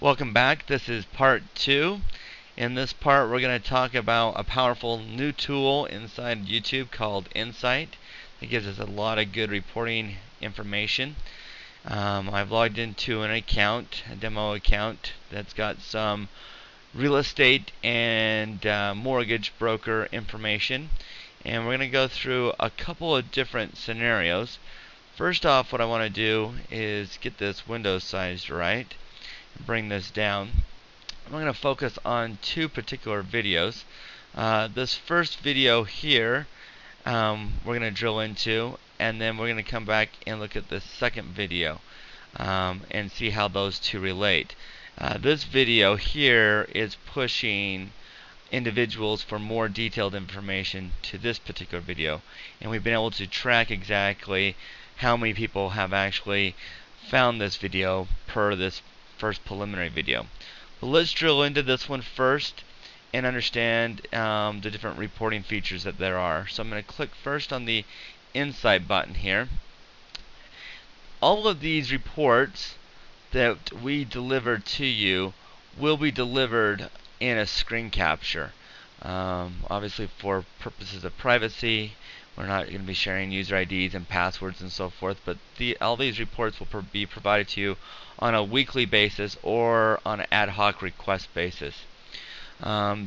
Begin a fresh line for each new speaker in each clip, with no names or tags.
Welcome back. This is part 2. In this part, we're going to talk about a powerful new tool inside YouTube called Insight. It gives us a lot of good reporting information. I've logged into an account, a demo account, that's got some real estate and mortgage broker information. And we're going to go through a couple of different scenarios. First off, what I want to do is get this window sized right. Bring this down. I'm going to focus on two particular videos. This first video here we're going to drill into, and then we're going to come back and look at the second video and see how those two relate. This video here is pushing individuals for more detailed information to this particular video, and we've been able to track exactly how many people have actually found this video per this first preliminary video. But let's drill into this one first and understand the different reporting features that there are. So I'm going to click first on the Insight button here. All of these reports that we deliver to you will be delivered in a screen capture. Obviously, for purposes of privacy, we're not going to be sharing user IDs and passwords and so forth, but all these reports will be provided to you on a weekly basis or on an ad hoc request basis.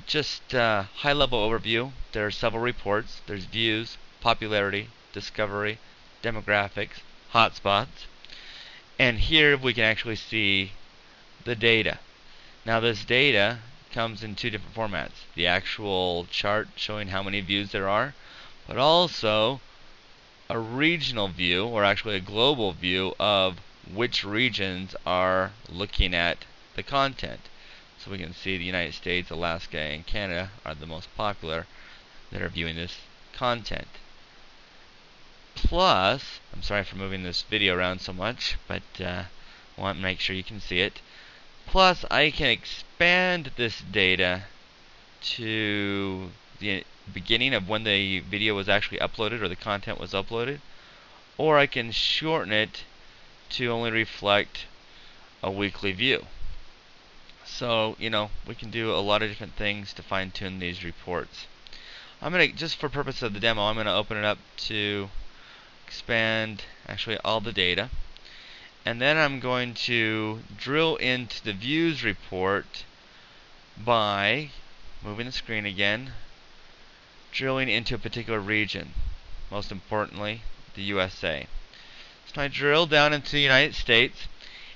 Just a high-level overview. There are several reports. There's views, popularity, discovery, demographics, hotspots, and here we can actually see the data. Now this data comes in two different formats. The actual chart showing how many views there are, but also a regional view, or actually a global view, of which regions are looking at the content. So we can see the United States, Alaska, and Canada are the most popular that are viewing this content. Plus, I'm sorry for moving this video around so much, but I want to make sure you can see it. Plus, I can expand this data to the beginning of when the video was actually uploaded or the content was uploaded, or I can shorten it to only reflect a weekly view. So, we can do a lot of different things to fine-tune these reports. I'm going to, just for purpose of the demo, I'm going to open it up to expand actually all the data. And then I'm going to drill into the views report by moving the screen again, drilling into a particular region, most importantly, the USA. So I drill down into the United States,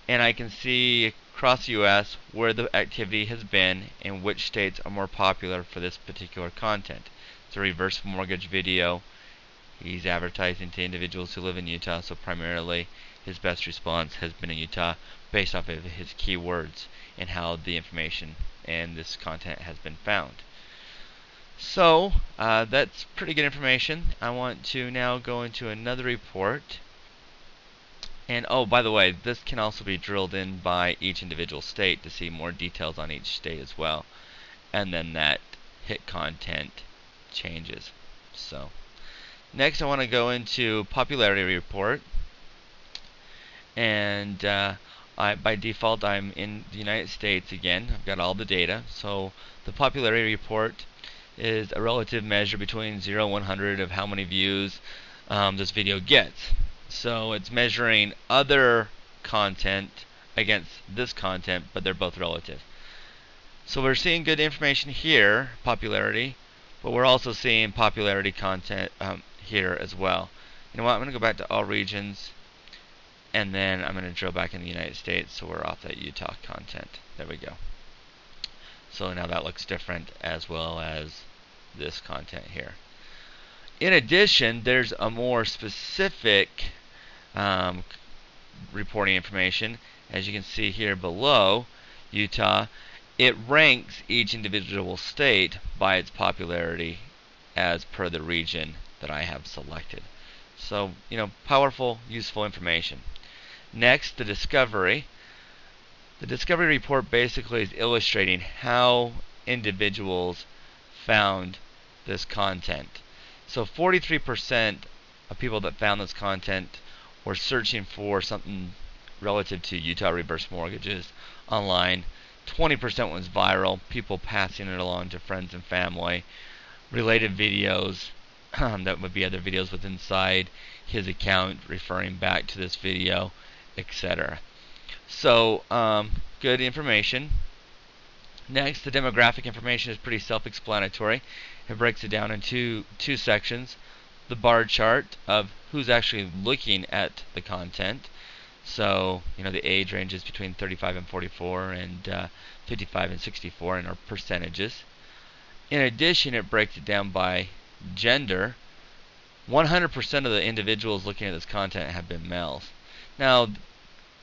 and I can see across the US where the activity has been and which states are more popular for this particular content. It's a reverse mortgage video. He's advertising to individuals who live in Utah, so primarily his best response has been in Utah based off of his keywords and how the information and this content has been found. So that's pretty good information. I want to now go into another report. And oh, by the way, this can also be drilled in by each individual state to see more details on each state as well. And then that hit content changes. So next I want to go into popularity report. And by default I'm in the United States again. I've got all the data. So the popularity report is a relative measure between 0 and 100 of how many views this video gets. So it's measuring other content against this content, but they're both relative. So we're seeing good information here, popularity, but we're also seeing popularity content here as well. You know what, I'm going to go back to all regions, and then I'm going to drill back in the United States so we're off that Utah content. There we go. So now that looks different, as well as this content here. In addition, there's a more specific reporting information. As you can see here below, Utah, it ranks each individual state by its popularity as per the region that I have selected. So, powerful, useful information. Next, the discovery. The discovery report basically is illustrating how individuals found this content. So 43% of people that found this content were searching for something relative to Utah reverse mortgages online. 20% was viral, people passing it along to friends and family. Related videos, that would be other videos with inside his account referring back to this video, etc. So, good information. Next, the demographic information is pretty self-explanatory. It breaks it down into two sections. The bar chart of who's actually looking at the content. So, the age ranges between 35 and 44 and 55 and 64 in our percentages. In addition, it breaks it down by gender. 100% of the individuals looking at this content have been males. Now,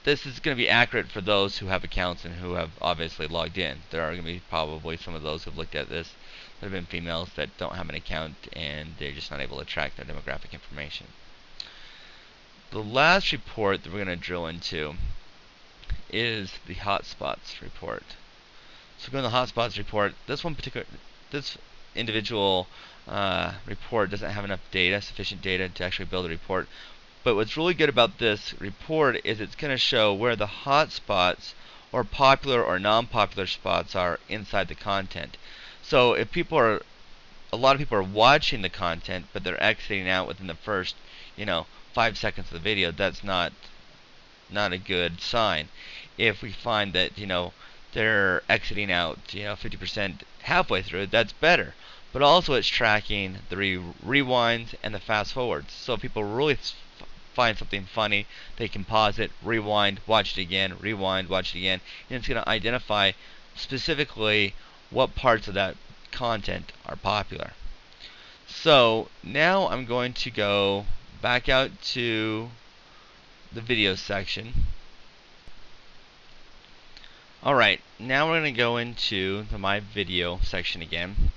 this is going to be accurate for those who have accounts and who have obviously logged in. There are going to be probably some of those who have looked at this that have been females that don't have an account and they're just not able to track their demographic information. The last report that we're going to drill into is the hotspots report. So go to the hotspots report. This individual report doesn't have enough data, sufficient data to actually build a report. But what's really good about this report is it's going to show where the hotspots or popular or non-popular spots are inside the content. So if a lot of people are watching the content, but they're exiting out within the first, 5 seconds of the video, that's not a good sign. If we find that, they're exiting out, 50% halfway through, that's better. But also it's tracking the rewinds and the fast forwards. So if people really find something funny, they can pause it, rewind, watch it again, rewind, watch it again, and it's going to identify specifically what parts of that content are popular. So now I'm going to go back out to the video section. Alright, now we're going to go into the My Video section again.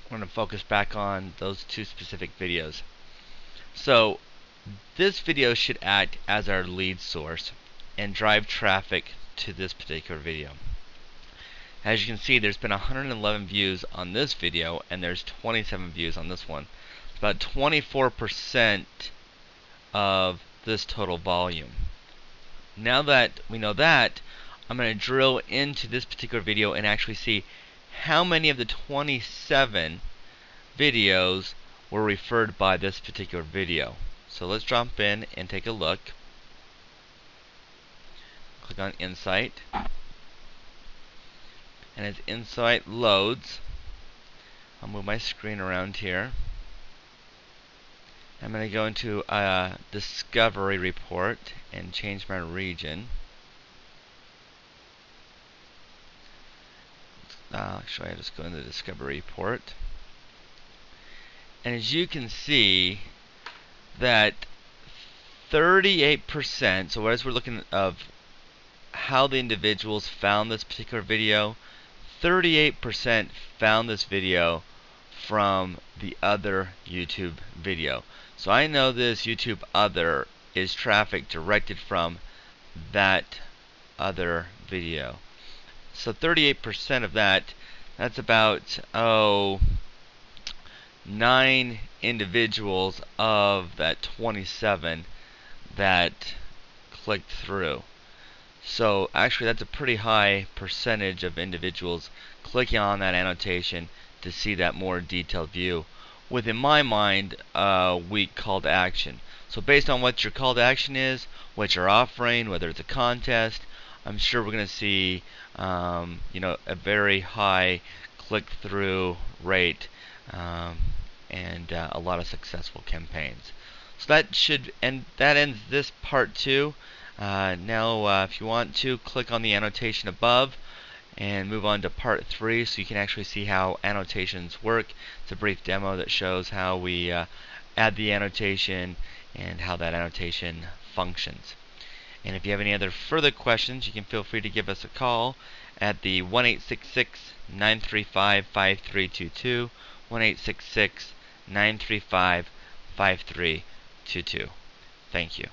We're going to focus back on those two specific videos. So this video should act as our lead source and drive traffic to this particular video. As you can see, there's been 111 views on this video and there's 27 views on this one. It's about 24% of this total volume. Now that we know that, I'm going to drill into this particular video and actually see how many of the 27 videos were referred by this particular video. So let's jump in and take a look. Click on Insight. And as Insight loads, I'll move my screen around here. I'm going to go into a Discovery report and change my region. Actually, I'll just go into the Discovery report. And as you can see, that 38%, so as we're looking of how the individuals found this particular video, 38% found this video from the other YouTube video. So I know this YouTube other is traffic directed from that other video. So 38% of that's about 9 individuals of that 27 that clicked through. So actually that's a pretty high percentage of individuals clicking on that annotation to see that more detailed view with, in my mind, a weak call to action. So based on what your call to action is, what you're offering, whether it's a contest, I'm sure we're going to see a very high click-through rate and a lot of successful campaigns. So that ends this part 2. Now if you want to, click on the annotation above and move on to part 3 so you can actually see how annotations work. It's a brief demo that shows how we add the annotation and how that annotation functions. And if you have any other further questions, you can feel free to give us a call at the 1-866-935-5322, 1-866-935-5322. Thank you.